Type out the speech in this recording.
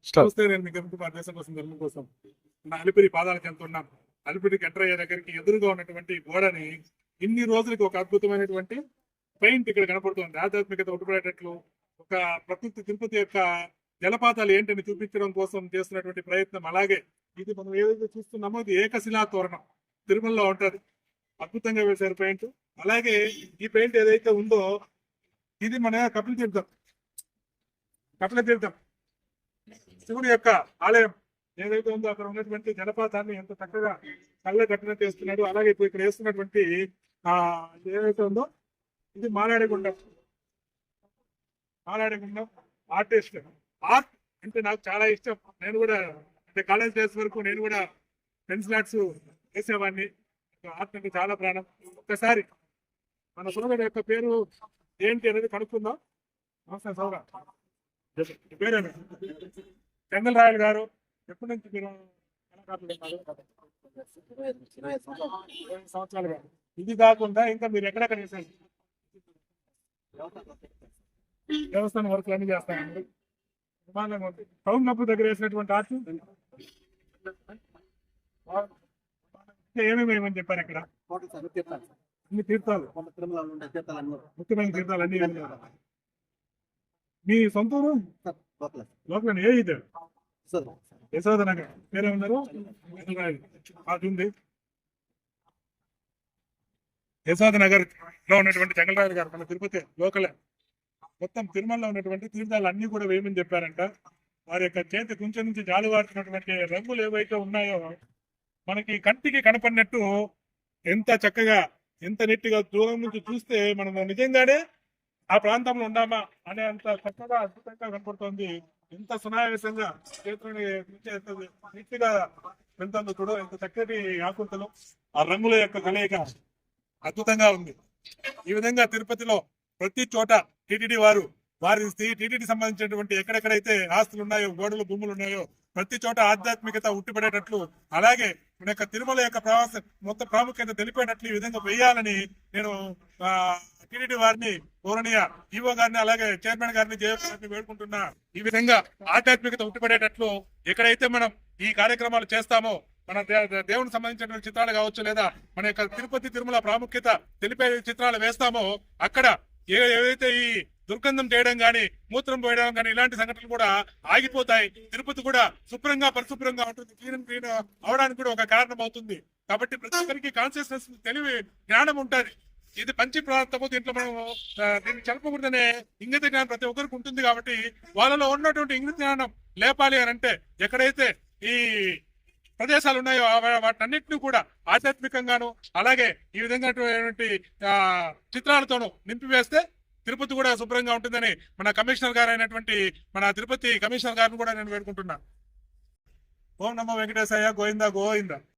చూస్తే నేను మీ గమనింపు భారతదేశం కోసం ధర్మం కోసం నా అలిపిరి పాదాలకు ఎంత ఉన్నాను. అలిపిరికి ఎంటర్ అయ్యే దగ్గరికి ఎదురుగా ఉన్నటువంటి గోడని ఇన్ని రోజులకి ఒక అద్భుతమైనటువంటి పెయింట్ ఇక్కడ కనపడుతుంది. ఆధ్యాత్మికత ఉట్టుపడేటట్లు ఒక ప్రకృతి తిరుపతి యొక్క జలపాతాలు ఏంటని చూపించడం కోసం చేస్తున్నటువంటి ప్రయత్నం. అలాగే ఇది మనం ఏదైతే చూస్తున్నామో ఇది ఏకశిలా తోరణం తిరుమలలో ఉంటది. అద్భుతంగా వేశారు పెయింట్. అలాగే ఈ పెయింట్ ఏదైతే ఉందో ఇది మన కపిల తీర్థం. కపిల తీర్థం శివుడి యొక్క ఆలయం ఏదైతే ఉందో అక్కడ ఉన్నటువంటి జలపాతాన్ని ఎంత చక్కగా కళ్ళ కట్టిన చేస్తున్నాడు. అలాగే ఇప్పుడు ఇక్కడ వేస్తున్నటువంటి ఏదైతే ఉందో ఇది మాలాడిగుండం. మాలాడిగుండం ఆర్టిస్ట్. ఆర్ట్ అంటే నాకు చాలా ఇష్టం. నేను కూడా అంటే కాలేజ్ డేస్ వరకు నేను కూడా పెన్సిల్ ఆర్ట్స్ వేసేవాడిని. ఆర్ట్ అంటే చాలా ప్రాణం. ఒక్కసారి మన సోదరుడు యొక్క పేరు ఏంటి అనేది కనుక్కుందాం. నమస్తే సోదరా, పేరేమి? చెంగల్ రాయల్ గారు. ఎప్పటి నుంచి మీరు కళాకారులు ఉన్నారు? 20 సంవత్సరాలుగా. ఇది కాకుండా ఇంకా మీరు ఎక్కడెక్కడ చేశారు? దేవస్థానం వర్క్ అన్ని చేస్తానండి. టౌన్ నప్పు దగ్గర వేసినటువంటి ఆర్ట్ ఏమేమి వేయమని చెప్పారు ఇక్కడ? అన్ని తీర్థాలు, ముఖ్యమైన తీర్థాలు అన్ని. మీ సొంత ఊరు లోకల్ ఏ ఇది? యశోద నగర్. పేరే ఉన్నారు అది ఉంది. యశోద నగర్ లో ఉన్నటువంటి చెంగలరాయలు గారు మన తిరుపతి లోకలే. మొత్తం తిరుమలలో ఉన్నటువంటి తీర్థాలు అన్ని కూడా వేయమని చెప్పారంట. వారి యొక్క చేతి కుంచె నుంచి జాలువాడుతున్నటువంటి రంగులు ఏవైతే ఉన్నాయో మనకి కంటికి కనపడినట్టు ఎంత చక్కగా ఎంత నీట్గా దూరం నుంచి చూస్తే మనం నిజంగానే ఆ ప్రాంతంలో ఉన్నామా అనే అంత చక్కగా అద్భుతంగా కనపడుతుంది. ఎంత సునాయాసంగా చేతులని నీట్గా వెళ్తుందో చూడ. ఎంత చక్కటి ఆకృతలు, ఆ రంగుల యొక్క కలయిక అద్భుతంగా ఉంది. ఈ విధంగా తిరుపతిలో ప్రతి చోట టీటీడీ వారి టీటీడీ సంబంధించినటువంటి ఎక్కడెక్కడైతే ఆస్తులు ఉన్నాయో, గోడలు భూములు ఉన్నాయో ప్రతి చోట ఆధ్యాత్మికత ఉట్టిపడేటట్లు, అలాగే మన యొక్క తిరుమల యొక్క మొత్తం ప్రాముఖ్యత తెలిపేటట్లు ఈ విధంగా వేయాలని నేను టీటీడీ వారిని, గౌరవనీయ ఈవో గారిని, అలాగే చైర్మన్ గారిని, జేఎఫ్ గారిని వేడుకుంటున్నా. ఈ విధంగా ఆధ్యాత్మికత ఉట్టిపడేటట్లు ఎక్కడైతే మనం ఈ కార్యక్రమాలు చేస్తామో, మన దేవునికి సంబంధించిన చిత్రాలు కావచ్చు, లేదా మన యొక్క తిరుపతి తిరుమల ప్రాముఖ్యత తెలిపే చిత్రాలు వేస్తామో అక్కడ ఏదైతే ఈ దుర్గంధం చేయడం కానీ, మూత్రం పోయడం కానీ ఇలాంటి సంఘటనలు కూడా ఆగిపోతాయి. తిరుపతి కూడా శుభ్రంగా పరిశుభ్రంగా ఉంటుంది. క్లీన్ అవడానికి కూడా ఒక కారణం అవుతుంది. కాబట్టి ప్రతి ఒక్కరికి కాన్షియస్నెస్, తెలివి, జ్ఞానం ఉంటుంది. ఇది పంచి ప్రాంతము. దీంట్లో మనం దీన్ని చదవకూడదనే ఇంగిత జ్ఞానం ప్రతి ఒక్కరికి ఉంటుంది. కాబట్టి వాళ్ళలో ఉన్నటువంటి ఇంగిత జ్ఞానం లేపాలి అని అంటే ఎక్కడైతే ఈ ప్రదేశాలు ఉన్నాయో వాటన్నిటిని కూడా ఆధ్యాత్మికంగాను, అలాగే ఈ విధంగా చిత్రాలతోనూ నింపివేస్తే తిరుపతి కూడా శుభ్రంగా ఉంటుందని మన కమిషనర్ గారు అయినటువంటి మన తిరుపతి కమిషనర్ గారిని కూడా నేను వేడుకుంటున్నాను. ఓం నమో వెంకటేశయ్య. గోవిందా గోవిందా.